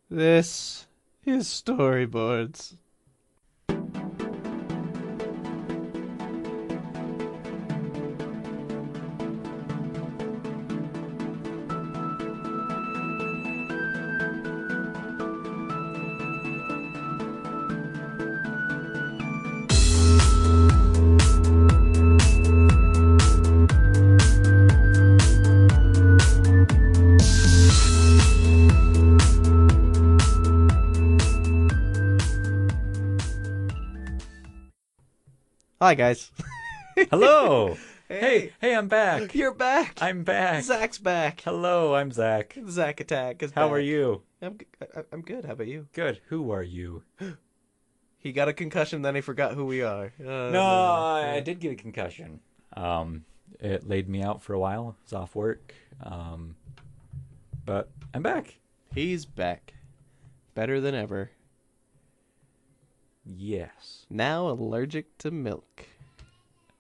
This is Storyboards. Hi, guys. Hello. Hey. Hey, I'm back. You're back. I'm back. Zach's back. Hello, I'm Zach. Zach Attack is How back. are you? I'm good. How about you? Good. Who are you? He got a concussion, then he forgot who we are. No, I did get a concussion. It laid me out for a while. I was off work. But I'm back. He's back. Better than ever. Yes. Now allergic to milk.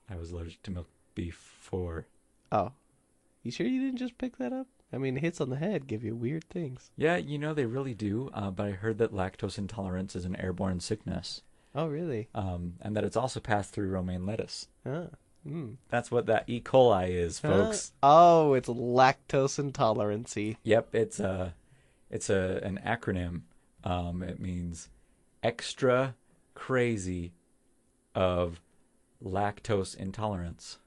I was allergic to milk before. Oh. You sure you didn't just pick that up? I mean, hits on the head give you weird things. Yeah, they really do. But I heard that lactose intolerance is an airborne sickness. Oh, really? And that it's also passed through romaine lettuce. Ah. Mm. That's what that E. coli is, folks. Oh, it's lactose intolerancy. Yep, it's an acronym. It means extra crazy of lactose intolerance.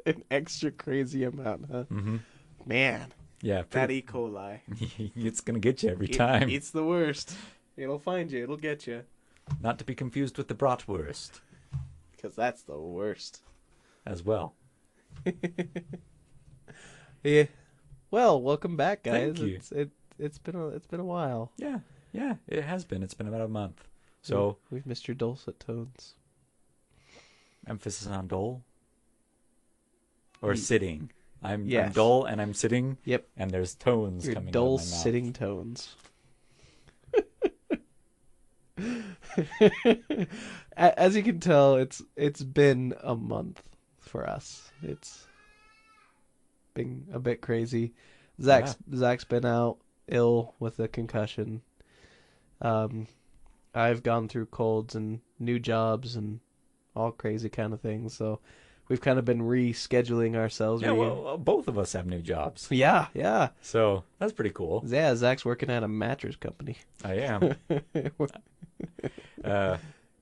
An extra crazy amount, huh? Mm-hmm. Man, Yeah, that E. coli. it's gonna get you every time. It's the worst. It'll find you. It'll get you. Not to be confused with the bratwurst Because that's the worst. as well. Yeah. Well, welcome back, guys. Thank you. It's been a while. Yeah, it has been. It's been about a month. So We've missed your dulcet tones. emphasis on dole or sitting. I'm Yes. dull and I'm sitting. Yep. And there's tones Your coming out dull of my mouth. sitting tones. As you can tell, it's been a month for us. It's been a bit crazy. Zach's been out ill with a concussion. I've gone through colds and new jobs and all crazy kind of things. So we've kind of been rescheduling ourselves. Yeah, well, both of us have new jobs. Yeah. So that's pretty cool. Yeah, Zach's working at a mattress company. I am.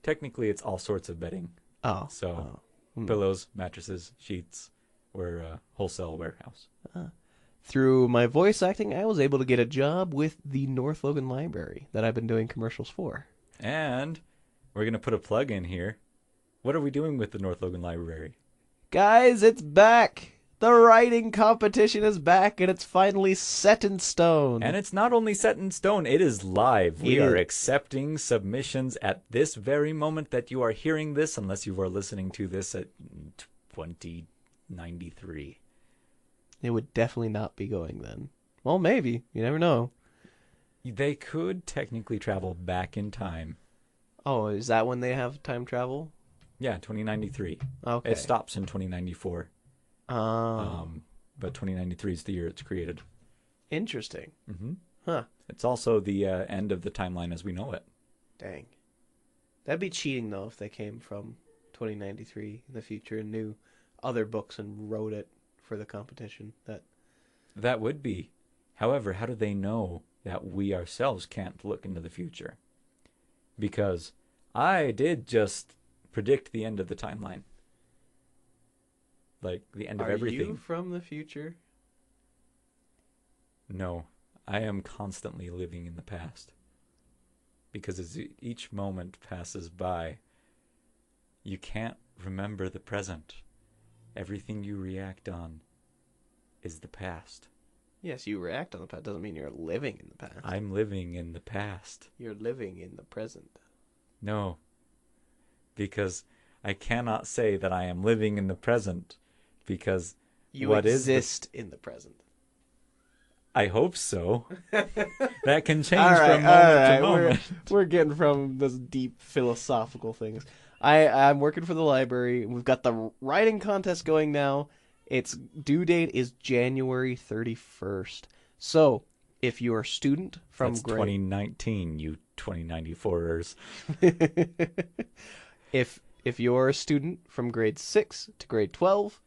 Technically, it's all sorts of bedding. Oh. So Hmm. pillows, mattresses, sheets. We're a wholesale warehouse. Through my voice acting, I was able to get a job with the North Logan Library that I've been doing commercials for. And we're going to put a plug in here. What are we doing with the North Logan Library? Guys, it's back! The writing competition is back, and it's finally set in stone. And it's not only set in stone, it is live. We It are is. accepting submissions at this very moment that you are hearing this, unless you are listening to this at 2093. It would definitely not be going then. Well, maybe. You never know. They could technically travel back in time. Oh, is that when they have time travel? Yeah, 2093. Okay. It stops in 2094. Oh, But 2093 is the year it's created. interesting. Mm-hmm. Huh. It's also the end of the timeline as we know it. Dang. That'd be cheating, though, if they came from 2093 in the future and knew other books and wrote it for the competition. That would be. However, how do they know that we ourselves can't look into the future? Because I did just predict the end of the timeline. Like the end of everything. Are you from the future? No, I am constantly living in the past. Because as each moment passes by, you can't remember the present. Everything you react on is the past. Yes, you react on the past. Doesn't mean you're living in the past. I'm living in the past. You're living in the present. No, because I cannot say that I am living in the present, because You what is exist in the present. I hope so. That can change All right, from moment to We're, moment. we're getting from this deep philosophical things. I'm working for the library. We've got the writing contest going now. Its due date is January 31st. So if you're a student from That's grade 2019, you 2094ers. if you're a student from grade 6 to grade 12,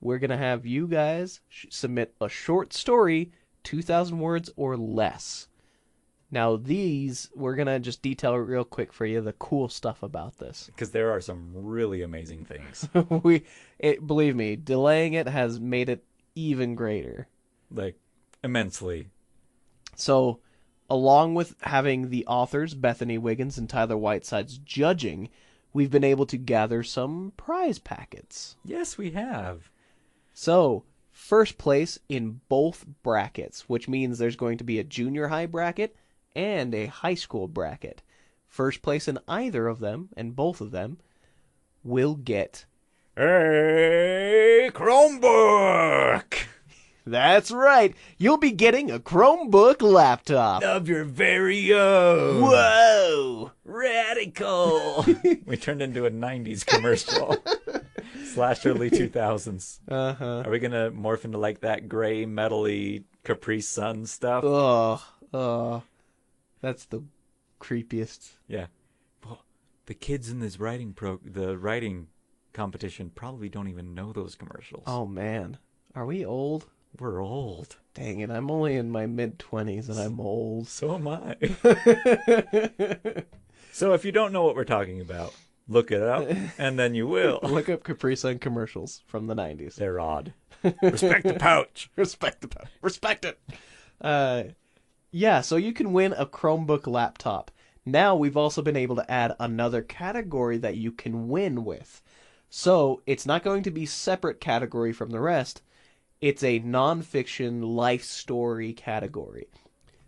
we're going to have you guys submit a short story, 2,000 words or less. Now, these, we're going to just detail real quick for you the cool stuff about this. Because there are some really amazing things. Believe me, delaying it has made it even greater. Like, immensely. So, along with having the authors, Bethany Wiggins and Tyler Whiteside's judging, we've been able to gather some prize packets. Yes, we have. So, first place in both brackets, which means there's going to be a junior high bracket and a high school bracket. First place in either of them, and both of them, will get a Chromebook! That's right. You'll be getting a Chromebook laptop. Of your very own. Whoa! Radical! We turned into a 90s commercial. / early 2000s. Uh-huh. Are we going to morph into like that gray, metal-y Capri Sun stuff? That's the creepiest. Yeah. Well, the kids in this writing competition probably don't even know those commercials. Oh, man. Are we old? We're old. Dang it, I'm only in my mid-20s and I'm old. So am I. So if you don't know what we're talking about, look it up, and then you will. Look up Capri Sun commercials from the 90s. They're odd. Respect the pouch. Respect the pouch. Respect it. Yeah, so you can win a Chromebook laptop. Now we've also been able to add another category that you can win with. So it's not going to be a separate category from the rest. It's a nonfiction life story category.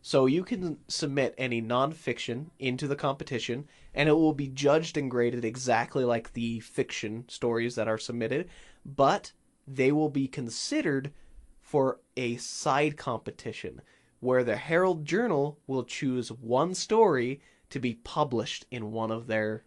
So you can submit any nonfiction into the competition, and it will be judged and graded exactly like the fiction stories that are submitted, but they will be considered for a side competition where the Herald Journal will choose one story to be published in one of their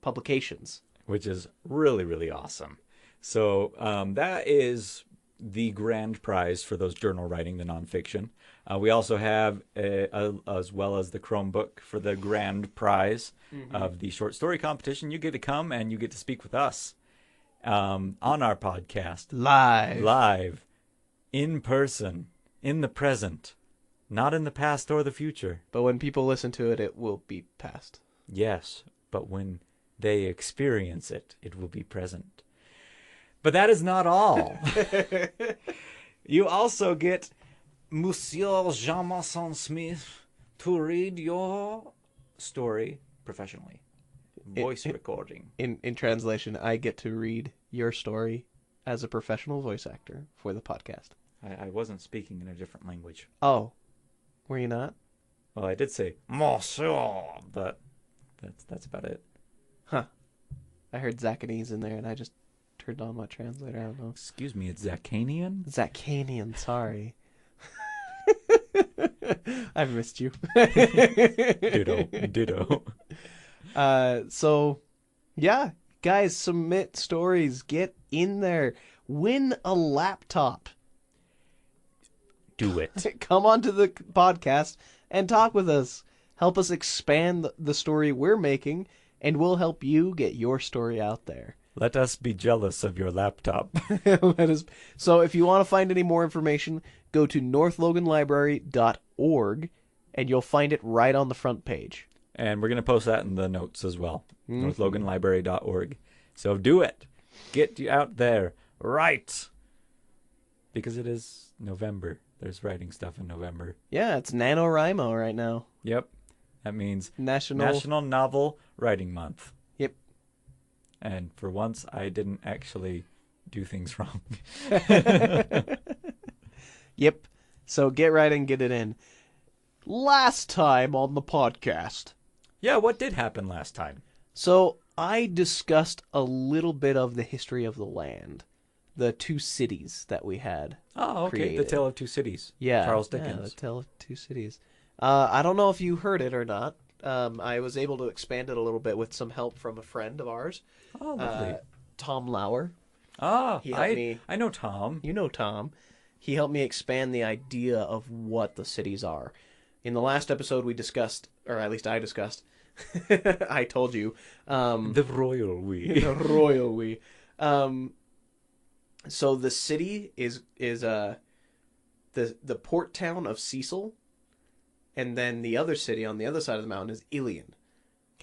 publications. Which is really, really awesome. So that is the grand prize for those journal writing, the nonfiction. We also have, as well as the Chromebook, for the grand prize of the short story competition. You get to come and you get to speak with us on our podcast. Live. In person. In the present. Not in the past or the future. But when people listen to it, it will be past. Yes, but when they experience it, it will be present. But that is not all. You also get Monsieur Jean-Masson Smith to read your story professionally. Voice recording. In translation, I get to read your story as a professional voice actor for the podcast. I wasn't speaking in a different language. Oh, were you not? Well, I did say Monsieur, but that's about it. Huh. I heard Zachanese in there, and I just turned on my translator. I don't know. Excuse me, it's Zacanian? Zacanian, sorry. I've missed you. Ditto. So, yeah, guys, submit stories. Get in there. Win a laptop. Do it. Come onto the podcast and talk with us. Help us expand the story we're making, and we'll help you get your story out there. Let us be jealous of your laptop. So if you want to find any more information, go to northloganlibrary.org, and you'll find it right on the front page. And we're going to post that in the notes as well. northloganlibrary.org. So do it. Get you out there. Write. Because it is November. There's writing stuff in November. Yeah, it's NaNoWriMo right now. Yep. That means National Novel Writing Month. Yep. And for once, I didn't actually do things wrong. Yep. So get writing, get it in. Last time on the podcast. Yeah, what did happen last time? So I discussed a little bit of the history of the land. The two cities that we had. Oh, okay. Created. The Tale of Two Cities. Yeah. Charles Dickens. Yeah, the Tale of Two Cities. I don't know if you heard it or not. I was able to expand it a little bit with some help from a friend of ours. Oh, lovely. Tom Lauer. Ah, He helped me. I know Tom. You know Tom. he helped me expand the idea of what the cities are. In the last episode, we discussed, or at least I discussed, I told you, The royal we. the royal we. So the city is the port town of Cecil, and then the other city on the other side of the mountain is Ilion.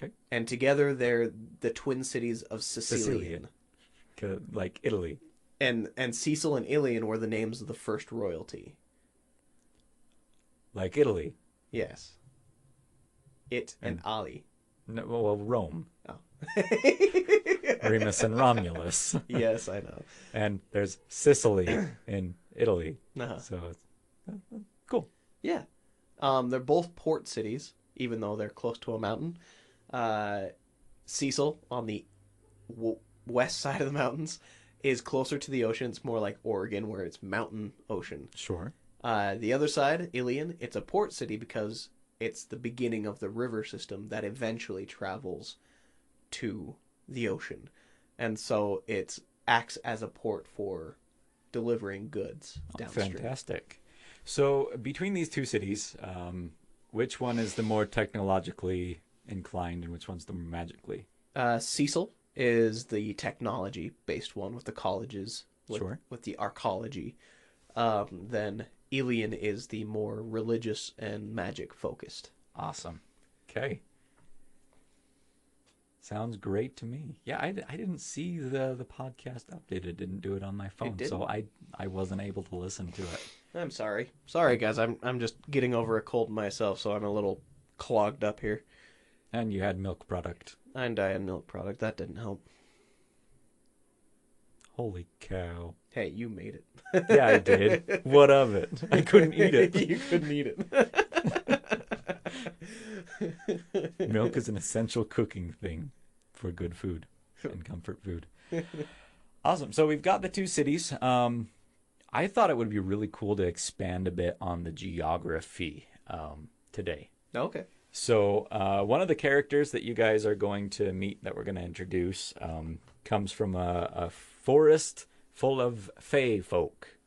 Okay. And together they're the twin cities of Sicilian. Like Italy. And Cecil and Ilion were the names of the first royalty. Like Italy. Yes. And Ali. No, well, Rome. Oh. Remus and Romulus. Yes, I know. And there's Sicily in Italy. Uh-huh. So it's cool. Yeah. They're both port cities, even though they're close to a mountain. Cecil, on the west side of the mountains, is closer to the ocean. It's more like Oregon, where it's mountain ocean. Sure. The other side, Ilion, it's a port city because it's the beginning of the river system that eventually travels to the ocean. And so it acts as a port for delivering goods downstream. Fantastic. So between these two cities, which one is the more technologically inclined and which one's the more magically? Cecil is the technology-based one with the colleges, with the archaeology. Then Ilion is the more religious and magic-focused. Awesome. Okay. Sounds great to me. Yeah, I didn't see the podcast update. It didn't do it on my phone, so I wasn't able to listen to it. I'm sorry. Sorry, guys. I'm just getting over a cold myself, so I'm a little clogged up here. And you had milk product. And I had milk product. That didn't help. Holy cow. Hey, you made it. Yeah, I did. What of it? I couldn't eat it. You couldn't eat it. Milk is an essential cooking thing for good food and comfort food. Awesome. So we've got the two cities. I thought it would be really cool to expand a bit on the geography today. Okay. So one of the characters that you guys are going to meet, that we're going to introduce, comes from a forest full of fae folk.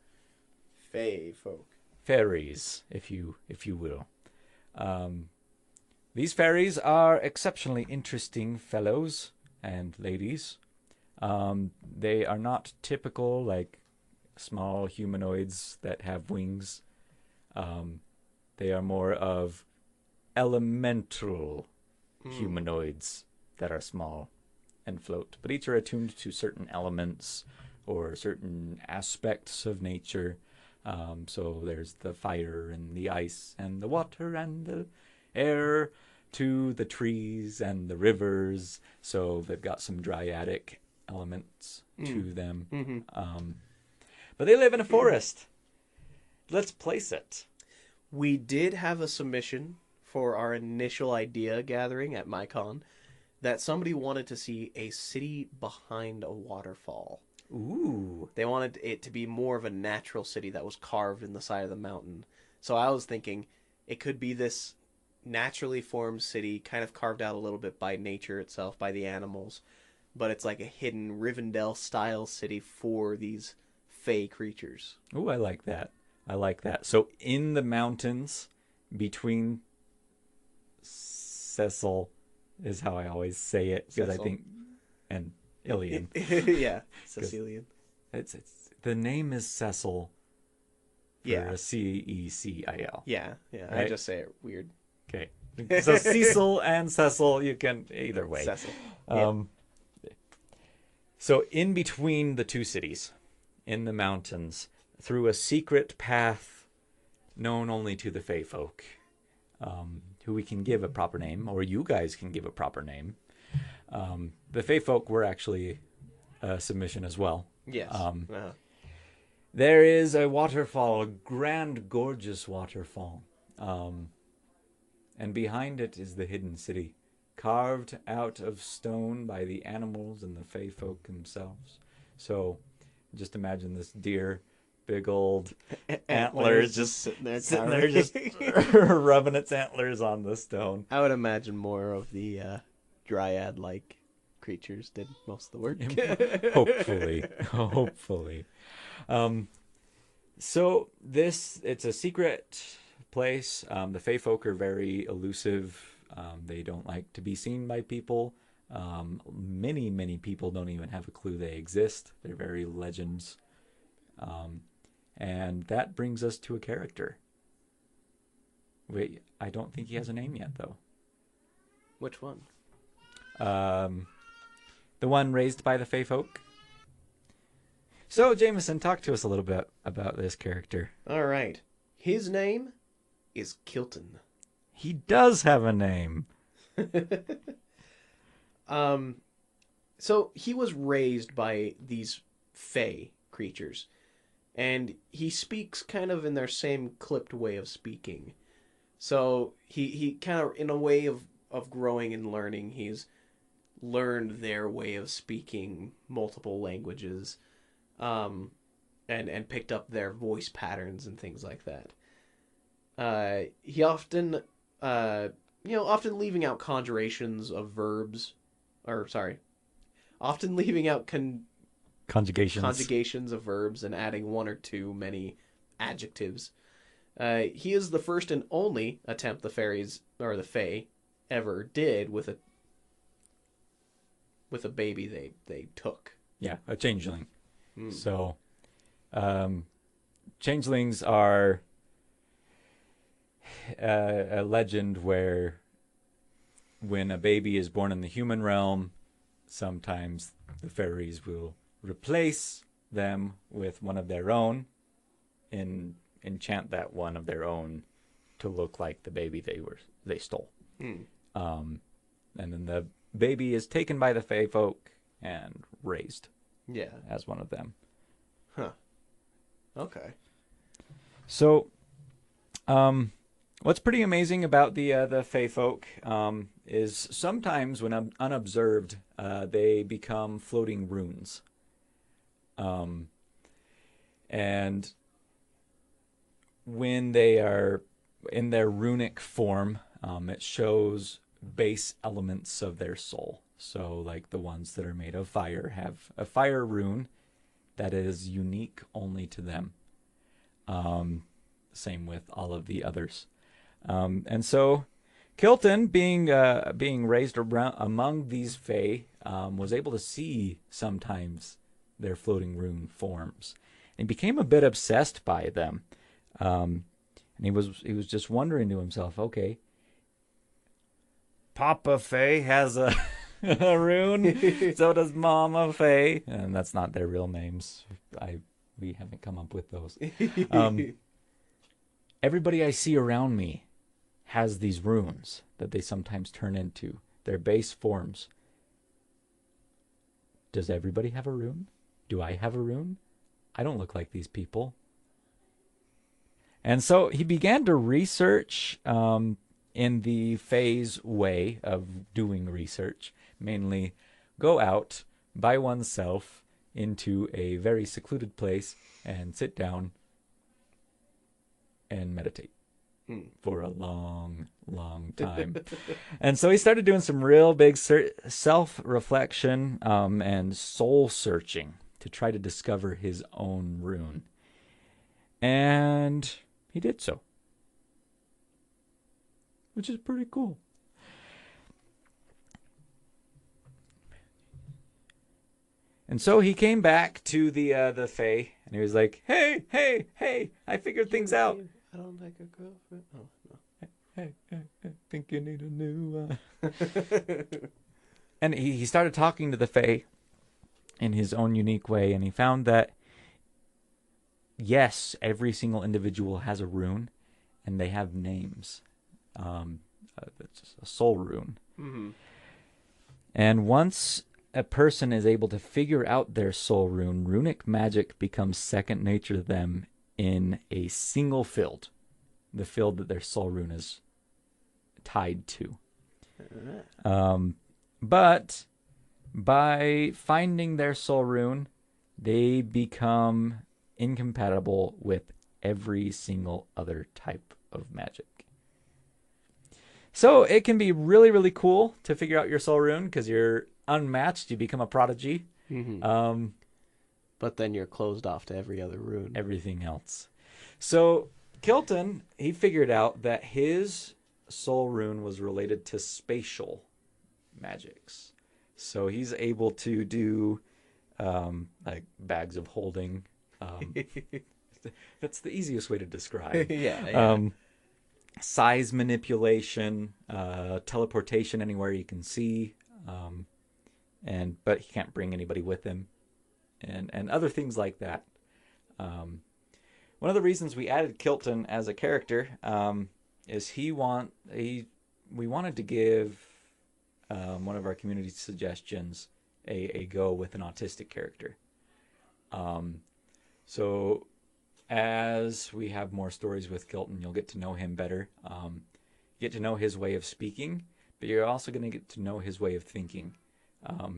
Fae folk. Fairies, if you will. These fairies are exceptionally interesting fellows and ladies. They are not typical, like, small humanoids that have wings. They are more of elemental humanoids that are small and float, but each are attuned to certain elements or certain aspects of nature. So there's the fire and the ice and the water and the air, to the trees and the rivers. So they've got some dryadic elements to them. Mm-hmm. But they live in a forest. Let's place it. We did have a submission for our initial idea gathering at MyCon that somebody wanted to see a city behind a waterfall. Ooh. They wanted it to be more of a natural city that was carved in the side of the mountain. So I was thinking it could be this naturally formed city, kind of carved out a little bit by nature itself, by the animals. But it's like a hidden Rivendell-style city for these fey creatures. Ooh, I like that. I like that. So in the mountains between Cecil is how I always say it, because I think, and Ilion. Yeah, Sicilian. It's the name is Cecil. Yeah. Cecil. Yeah. Right? I just say it weird. Okay. So Cecil and Cecil, you can either way. Cecil. So in between the two cities, in the mountains, through a secret path known only to the Fey folk, who we can give a proper name, or you guys can give a proper name. The Fey folk were actually a submission as well. Yes. There is a waterfall, a grand, gorgeous waterfall. And behind it is the hidden city, carved out of stone by the animals and the Fey folk themselves. So just imagine this deer, big old antlers just sitting there just rubbing its antlers on the stone. I would imagine more of the dryad-like creatures did most of the work. Hopefully. So it's a secret place. The Fey folk are very elusive. They don't like to be seen by people. Many people don't even have a clue they exist. They're very legends. And that brings us to a character. Wait, I don't think he has a name yet, though. Which one? The one raised by the Fey folk. So, Jameson, talk to us a little bit about this character. All right. His name is Kilton. He does have a name. So he was raised by these Fey creatures, and he speaks kind of in their same clipped way of speaking. So he kind of, in a way of growing and learning, he's learned their way of speaking multiple languages, and picked up their voice patterns and things like that. He often, often leaving out conjurations of verbs, often leaving out conjugations of verbs and adding one or two many adjectives. He is the first and only attempt the fairies or the Fae ever did with a baby they took. Yeah, a changeling. So, changelings are a legend where when a baby is born in the human realm, sometimes the fairies will replace them with one of their own and enchant that one of their own to look like the baby they stole. And then the baby is taken by the Fae folk and raised. Yeah. As one of them. Huh. Okay. So, what's pretty amazing about the Fae folk is sometimes when unobserved, they become floating runes. And when they are in their runic form, it shows base elements of their soul. So, like the ones that are made of fire have a fire rune that is unique only to them. Same with all of the others. And so, Kilton, being raised around among these Fae, was able to see sometimes their floating rune forms. And he became a bit obsessed by them. And he was just wondering to himself, okay, Papa Fae has a rune, so does Mama Fae, and that's not their real names. We haven't come up with those. Everybody I see around me has these runes that they sometimes turn into their base forms. Does everybody have a rune? Do I have a rune? I don't look like these people. And so he began to research in the Fae's way of doing research, mainly go out by oneself into a very secluded place and sit down and meditate for a long time. And so he started doing some real big self-reflection and soul-searching to try to discover his own rune. And he did so, which is pretty cool. And so he came back to the Fae, and he was like, hey, I figured things out. I don't like a girlfriend. Oh, no. Hey, I think you need a new one. And he started talking to the Fae in his own unique way, and he found that, yes, every single individual has a rune, and they have names. It's a soul rune. Mm-hmm. And once a person is able to figure out their soul rune, runic magic becomes second nature to them in a single field. The field that their soul rune is tied to. But by finding their soul rune, they become incompatible with every single other type of magic. So it can be really, really cool to figure out your soul rune because you're unmatched. You become a prodigy. Mm-hmm. But then you're closed off to every other rune. everything else. So Kilton, he figured out that his soul rune was related to spatial magics. So he's able to do like bags of holding. That's the easiest way to describe. Yeah. Size manipulation, teleportation anywhere you can see, but he can't bring anybody with him, and other things like that. One of the reasons we added Kilton as a character is we wanted to give one of our community suggestions a go with an autistic character. So as we have more stories with Kilton, you'll get to know him better. Get to know his way of speaking, but you're also going to get to know his way of thinking.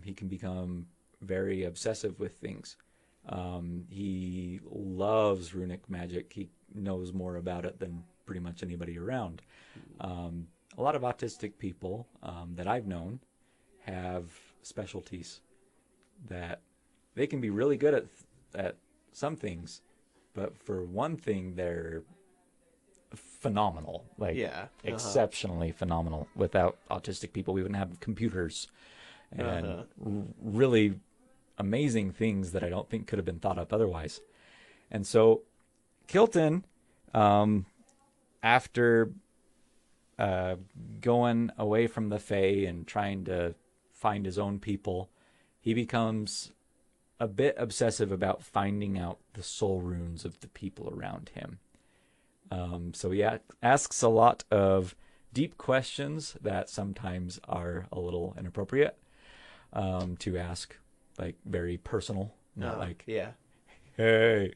He can become very obsessive with things. He loves runic magic. He knows more about it than pretty much anybody around. A lot of autistic people that I've known have specialties that they can be really good at some things, but for one thing they're phenomenal, like exceptionally phenomenal. Without autistic people, we wouldn't have computers and really amazing things that I don't think could have been thought up otherwise. And so Kilton, after going away from the Fae and trying to find his own people, he becomes a bit obsessive about finding out the soul runes of the people around him. So he asks a lot of deep questions that sometimes are a little inappropriate to ask, like very personal, not hey,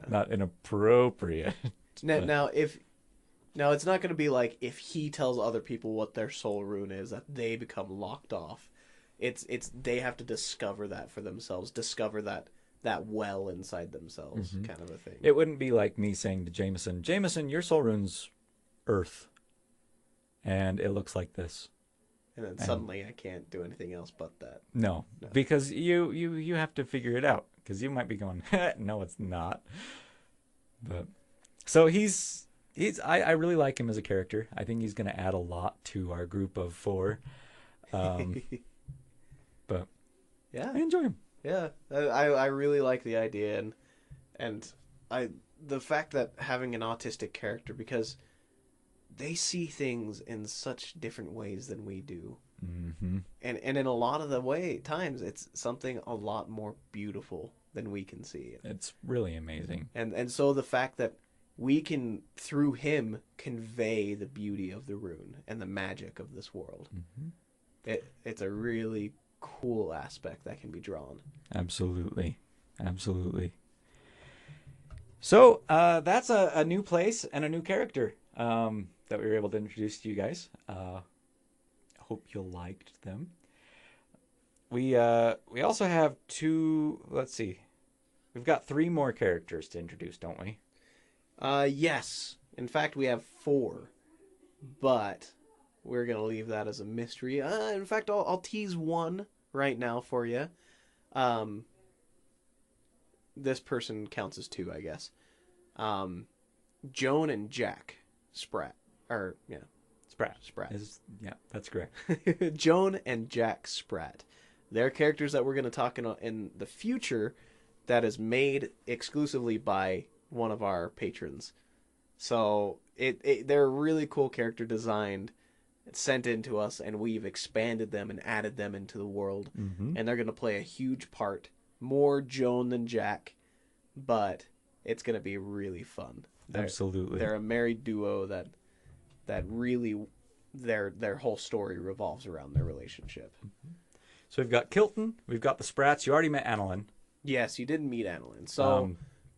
not inappropriate. Now it's not going to be like if he tells other people what their soul rune is that they become locked off. It's they have to discover that for themselves, discover that well inside themselves, kind of a thing. It wouldn't be like me saying to Jameson, your soul rune's Earth, and it looks like this. And then suddenly I can't do anything else but that. No. Because you have to figure it out, because you might be going, no, it's not. But so I really like him as a character. I think he's going to add a lot to our group of 4. But yeah, I enjoy him. Yeah, I really like the idea, and the fact that having an autistic character, because they see things in such different ways than we do, and in a lot of the times it's something a lot more beautiful than we can see. It's really amazing, and so the fact that we can through him convey the beauty of the rune and the magic of this world, it's a really cool aspect that can be drawn. Absolutely. So that's a new place and a new character that we were able to introduce to you guys. Hope you liked them. We also have 2. Let's see, we've got 3 more characters to introduce, don't we? Yes. In fact, we have 4, but we're gonna leave that as a mystery. In fact, I'll tease one right now for you. This person counts as 2, I guess. Joan and Jack Spratt. Spratt. That's correct. Joan and Jack Spratt. They're characters that we're going to talk in the future that is made exclusively by one of our patrons. So they're a really cool character designed. It's sent in to us, and we've expanded them and added them into the world. And they're going to play a huge part. More Joan than Jack, but it's going to be really fun. Absolutely. They're a married duo that really their whole story revolves around their relationship. So we've got Kilton, we've got the Spratts. You already met Annalyn. Yes, you didn't meet Annalyn. So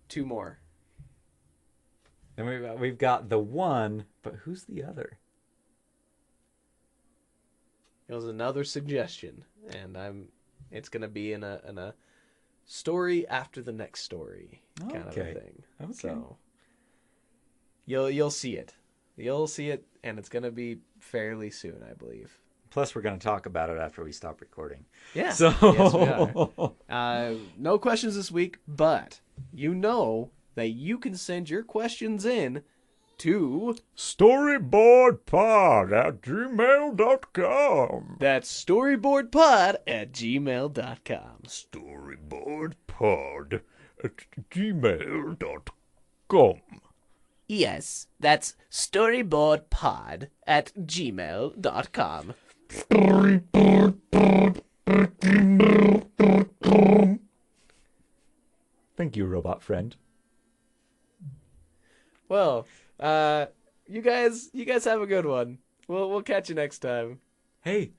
2 more. Then we've got the one, but who's the other? It was another suggestion, and it's going to be in a story after the next story kind of a thing. Okay. So you'll see it. You'll see it, and it's going to be fairly soon, I believe. Plus, we're going to talk about it after we stop recording. Yeah. So... Yes, we are. No questions this week, but you know that you can send your questions in to storyboardpod@gmail.com. that's storyboardpod@gmail.com. Storyboardpod@gmail.com. Yes, that's storyboardpod@gmail.com. Thank you, robot friend. Well, you guys have a good one. We'll catch you next time. Hey,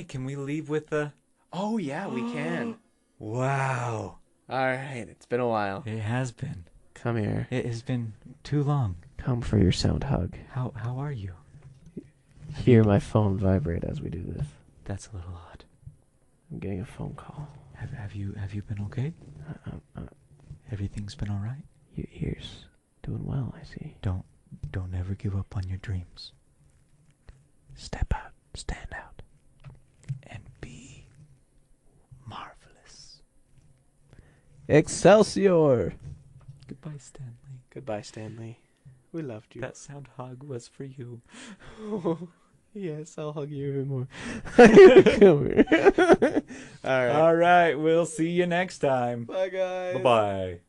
can we leave with the... Oh yeah, we can. Wow. All right, it's been a while. It has been. Come here. It has been too long. Come for your sound hug. How are you? Hear my phone vibrate as we do this. That's a little odd. I'm getting a phone call. Have you been okay? Everything's been all right? Your ears doing well, I see. Don't ever give up on your dreams. Step out, stand out, And be marvelous. Excelsior! Goodbye, Stanley. Goodbye, Stanley. We loved you. That sound hug was for you. Yes, I'll hug you even more. Come here. All right. All right, we'll see you next time. Bye, guys. Bye-bye.